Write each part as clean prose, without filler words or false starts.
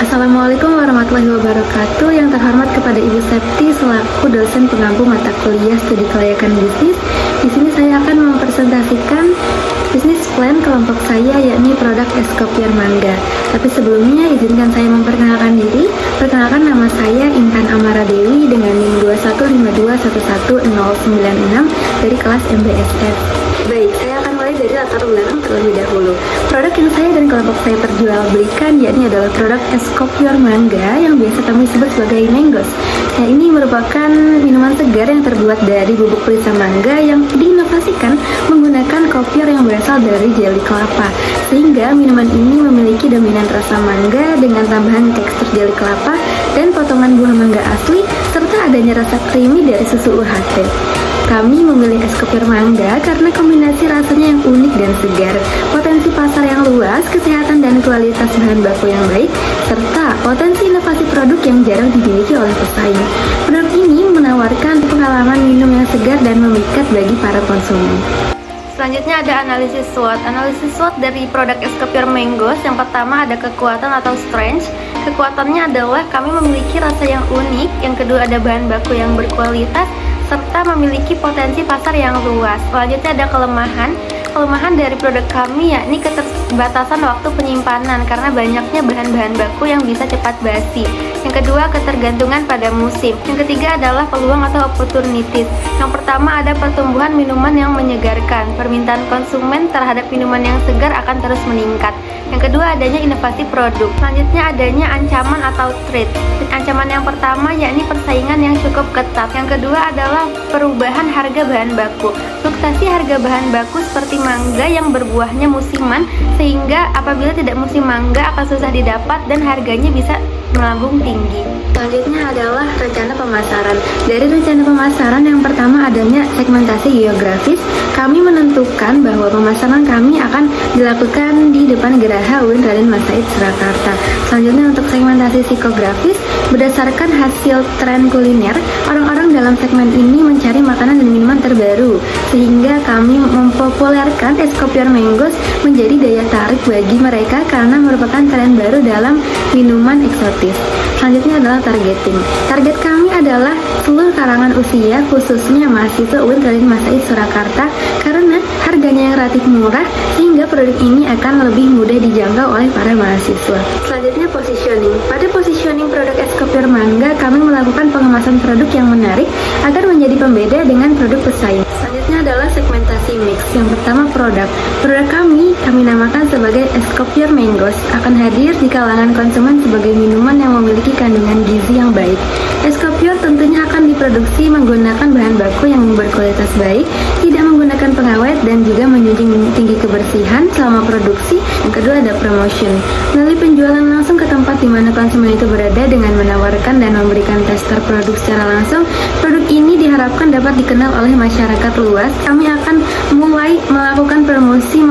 Assalamualaikum warahmatullahi wabarakatuh. Yang terhormat kepada Ibu Septi selaku dosen pengampu mata kuliah studi kelayakan bisnis. Di sini saya akan mempresentasikan bisnis plan kelompok saya, yakni produk es kopior mangga. Tapi sebelumnya izinkan saya memperkenalkan diri. Perkenalkan, nama saya Intan Amara Dewi dengan NIM 215211096 dari kelas MBSF. Baik, saya akan mulai dari latar belakang terlebih dahulu. Produk yang saya dan kelompok saya perjualbelikan yakni adalah produk es kopior mangga yang biasa kami sebut sebagai Manggos. Nah, ini merupakan minuman segar yang terbuat dari bubuk pelisa mangga yang diinovasikan menggunakan kopior yang berasal dari jeli kelapa, sehingga minuman ini memiliki dominan rasa mangga dengan tambahan tekstur jeli kelapa dan potongan buah mangga asli serta adanya rasa creamy dari susu UHT. Kami memilih es kopior mangga karena kombinasi rasanya yang unik dan segar, potensi pasar yang luas, kesehatan dan kualitas bahan baku yang baik, serta potensi inovasi produk yang jarang dimiliki oleh pesaing. Produk ini menawarkan pengalaman minum yang segar dan memikat bagi para konsumen. Selanjutnya ada analisis SWOT. Analisis SWOT dari produk es kopior Manggos. Yang pertama ada kekuatan atau strength. Kekuatannya adalah kami memiliki rasa yang unik. Yang kedua ada bahan baku yang berkualitas serta memiliki potensi pasar yang luas. Selanjutnya ada kelemahan. Kelemahan dari produk kami yakni keterbatasan waktu penyimpanan karena banyaknya bahan-bahan baku yang bisa cepat basi. Yang kedua, ketergantungan pada musim. Yang ketiga adalah peluang atau opportunities. Yang pertama ada pertumbuhan minuman yang menyegarkan. Permintaan konsumen terhadap minuman yang segar akan terus meningkat. Yang kedua, adanya inovasi produk. Selanjutnya adanya ancaman atau threat. Ancaman yang pertama yakni persaingan yang cukup ketat. Yang kedua adalah perubahan harga bahan baku. Fluktuasi harga bahan baku seperti mangga yang berbuahnya musiman, sehingga apabila tidak musim mangga akan susah didapat dan harganya bisa melambung tinggi. Selanjutnya adalah rencana pemasaran. Dari rencana pemasaran yang pertama adanya segmentasi geografis. Kami menentukan bahwa pemasaran kami akan dilakukan di depan Geraha UIN Raden Mas Said Surakarta. Selanjutnya untuk segmentasi psikografis, berdasarkan hasil tren kuliner, orang-orang dalam segmen ini mencari makanan dan minuman terbaru, sehingga kami mempopulerkan es kopior Manggos menjadi daya tarik bagi mereka karena merupakan tren baru dalam minuman eksotis. Selanjutnya adalah targeting. Target kami adalah seluruh kalangan usia, khususnya mahasiswa UIN Raden Mas Said Surakarta, karena harganya yang relatif murah sehingga produk ini akan lebih mudah dijangkau oleh para mahasiswa. Selanjutnya positioning. Pada positioning produk es kopior mangga, kami melakukan pengemasan produk yang menarik agar menjadi pembeda dengan produk pesaing. Selanjutnya adalah segmentasi mix. Yang pertama produk. Produk kami namakan sebagai es kopior Manggos, akan hadir di kalangan konsumen sebagai minuman yang memiliki kandungan gizi yang baik. Es kopior tentunya akan diproduksi menggunakan bahan baku yang berkualitas baik, tidak menggunakan pengawet dan juga menjunjung tinggi kebersihan selama produksi. Yang kedua ada promotion. Melalui penjualan langsung ke tempat di mana konsumen itu berada dengan menawarkan dan memberikan tester produk secara langsung, produk ini diharapkan dapat dikenal oleh masyarakat luas. Kami akan mulai melakukan promosi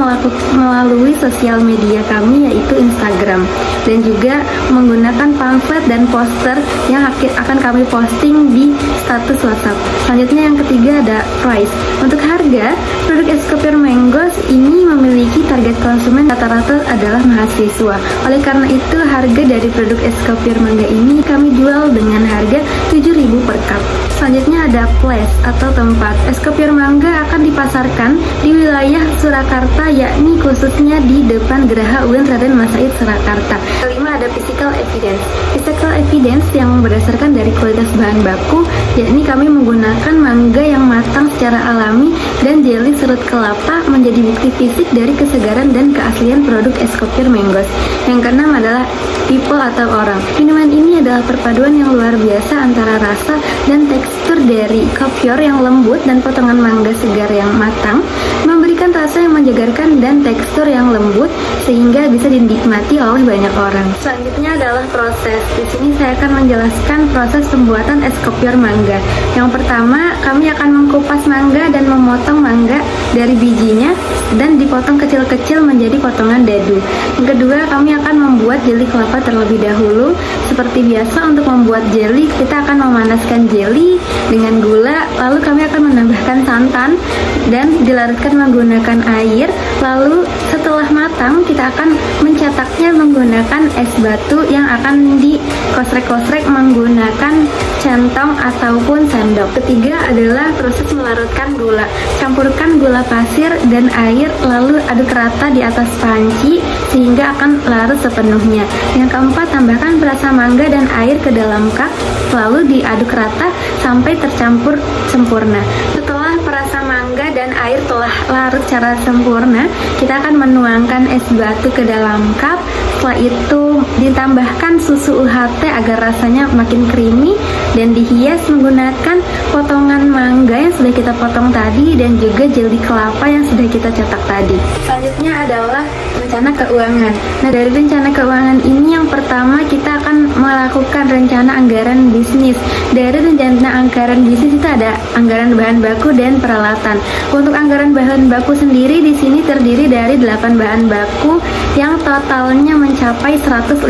melalui sosial media kami, yaitu Instagram, dan juga menggunakan pamflet dan poster yang akan kami posting di status WhatsApp. Selanjutnya yang ketiga ada price. Untuk harga, produk es kopior Manggos ini memiliki target konsumen rata-rata adalah mahasiswa. Oleh karena itu, harga dari produk es kopior mangga ini kami jual dengan harga 7.000 per cup. Selanjutnya ada place atau tempat. Es kopior mangga akan dipasarkan di wilayah Surakarta, yakni khususnya di depan Geraha UIN Raden Mas Said Surakarta. Kelima ada physical evidence. Physical evidence yang berdasarkan dari kualitas bahan baku, yakni kami menggunakan mangga yang matang secara alami dan jeli serut kelapa menjadi bukti fisik dari kesegaran dan keaslian produk es kopior Manggos. Yang keenam adalah people atau orang. Minuman ini adalah perpaduan yang luar biasa antara rasa dan tekstur dari kopior yang lembut dan potongan mangga segar yang matang, memberikan rasa yang menyegarkan dan tekstur yang lembut sehingga bisa dinikmati oleh banyak orang. Selanjutnya adalah proses. Di sini saya akan menjelaskan proses pembuatan es kopior mangga. Yang pertama, kami akan mengkupas mangga dan memotong mangga dari bijinya dan dipotong kecil-kecil menjadi potongan dadu. Yang kedua, kami akan membuat jeli kelapa terlebih dahulu. Seperti biasa, untuk membuat jeli kita akan memanaskan jeli dengan gula, lalu kami akan menambahkan santan dan dilarutkan menggunakan menggunakan air. Lalu setelah matang kita akan mencetaknya menggunakan es batu yang akan dikosrek-kosrek menggunakan centong ataupun sendok. Ketiga adalah proses melarutkan gula. Campurkan gula pasir dan air lalu aduk rata di atas panci sehingga akan larut sepenuhnya. Yang keempat, tambahkan perasa mangga dan air ke dalam cup lalu diaduk rata sampai tercampur sempurna. Setelah perasa mangga dan air telah larut secara sempurna, kita akan menuangkan es batu ke dalam cup. Setelah itu ditambahkan susu UHT agar rasanya makin creamy dan dihias menggunakan potongan mangga yang sudah kita potong tadi dan juga jelly kelapa yang sudah kita cetak tadi. Selanjutnya adalah rencana keuangan. Nah, dari rencana keuangan ini yang pertama kita akan melakukan rencana anggaran bisnis. Dari rencana anggaran bisnis itu ada anggaran bahan baku dan peralatan. Untuk anggaran bahan baku sendiri di sini terdiri dari 8 bahan baku yang totalnya mencapai 150.000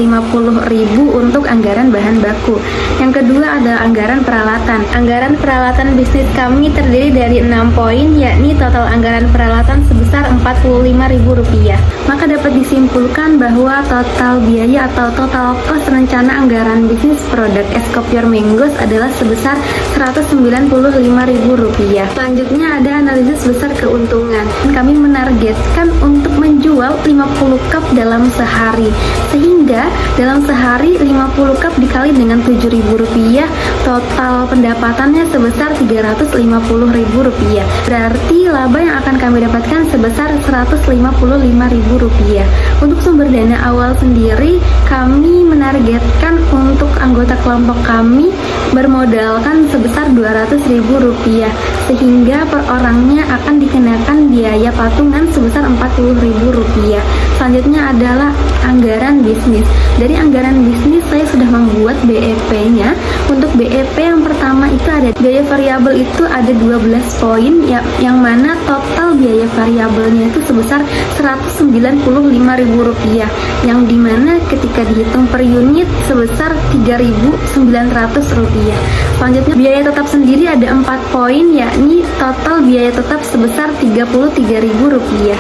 untuk anggaran bahan baku. Yang kedua ada anggaran peralatan. Anggaran peralatan bisnis kami terdiri dari 6 poin, yakni total anggaran peralatan sebesar Rp45.000. Maka dapat disimpulkan bahwa total biaya atau total cost rencana anggaran bisnis produk es kopior Menggos adalah sebesar Rp195.000. Selanjutnya ada analisis besar keuntungan. Kami menargetkan untuk menjual 50 cup dalam sehari, sehingga dalam sehari 50 cup dikali dengan Rp7.000, total pendapatannya sebesar Rp350.000. Berarti laba yang akan kami dapatkan sebesar Rp155.000. Untuk sumber dana awal sendiri, kami menargetkan untuk anggota kelompok kami bermodalkan sebesar Rp200.000, sehingga per orangnya akan dikenakan biaya patungan sebesar Rp40.000. Selanjutnya adalah anggaran bisnis. Dari anggaran bisnis saya sudah membuat BEP-nya. Untuk BEP yang pertama itu ada biaya variabel itu ada 12 poin yang mana total biaya variabelnya itu sebesar Rp195.000, yang dimana ketika dihitung per unit sebesar Rp3.900. Selanjutnya biaya tetap sendiri ada 4 poin, yakni total biaya tetap sebesar Rp33.000.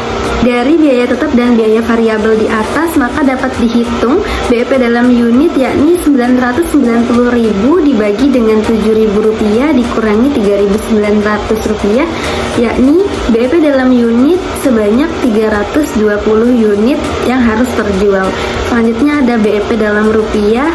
Dari biaya tetap dan biaya variabel di atas maka dapat dihitung BEP dalam unit, yakni Rp990.000 dibagi dengan Rp7.000 dikurangi Rp3.900, yakni BEP dalam unit sebanyak 320 unit yang harus terjual. Selanjutnya ada BEP dalam rupiah,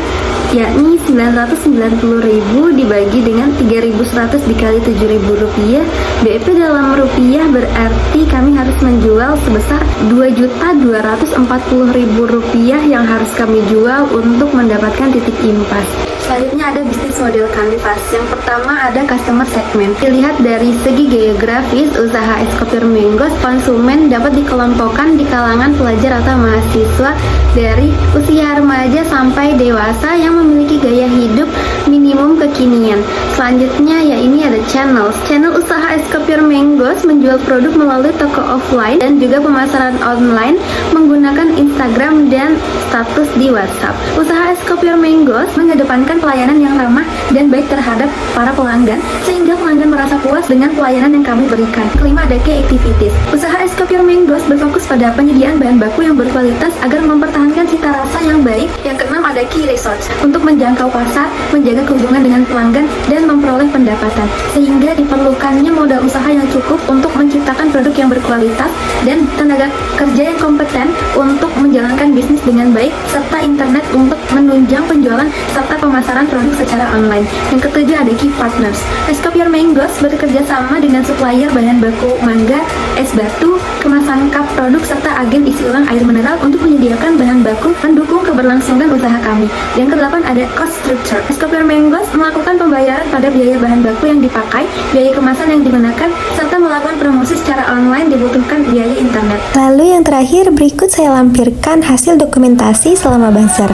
yakni Rp990.000 dibagi dengan 3.100 dikali Rp7.000. BEP dalam rupiah berarti kami harus menjual sebesar Rp2.240.000 yang harus kami jual untuk mendapatkan titik impas. Selanjutnya ada bisnis model kanvas. Yang pertama ada customer segment. Dilihat dari segi geografis, usaha es kopior Menggos konsumen dapat dikelompokkan di kalangan pelajar atau mahasiswa dari usia remaja sampai dewasa yang memiliki gaya hidup minimum kekinian. Selanjutnya ya ini ada channel usaha es kopior Menggos menjual produk melalui toko offline dan juga pemasaran online menggunakan Instagram dan status di WhatsApp. Usaha es kopior Menggos mengedepankan pelayanan yang ramah dan baik terhadap para pelanggan sehingga pelanggan merasa puas dengan pelayanan yang kami berikan. Kelima ada key activities. Usaha es kopior Menggos berfokus pada penyediaan bahan baku yang berkualitas agar mempertahankan cita rasa yang baik. Yang keenam ada key resource untuk menjangkau pasar, menjaga kehubungan dengan pelanggan dan memperoleh pendapatan, sehingga diperlukannya modal usaha yang cukup untuk menciptakan produk yang berkualitas dan tenaga kerja yang kompeten untuk menjalankan bisnis dengan baik, serta internet untuk menunjang penjualan serta pemasaran produk secara online. Yang ketujuh ada key partners. Es kopior Menggos bekerja sama dengan supplier bahan baku mangga, es batu, kemasan cup produk serta agen isi ulang air mineral untuk menyediakan bahan baku mendukung keberlangsungan usaha kami. Yang kedelapan ada cost structure. Es kopior Menggos melakukan pembayaran pada biaya bahan baku yang dipakai, biaya kemasan yang digunakan, serta melakukan promosi secara online dibutuhkan biaya internet. Lalu yang terakhir, berikut saya lampirkan hasil dokumentasi selama bazar.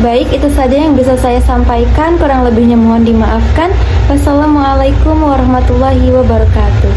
Baik, itu saja yang bisa saya sampaikan. Kurang lebihnya mohon dimaafkan. Wassalamualaikum warahmatullahi wabarakatuh.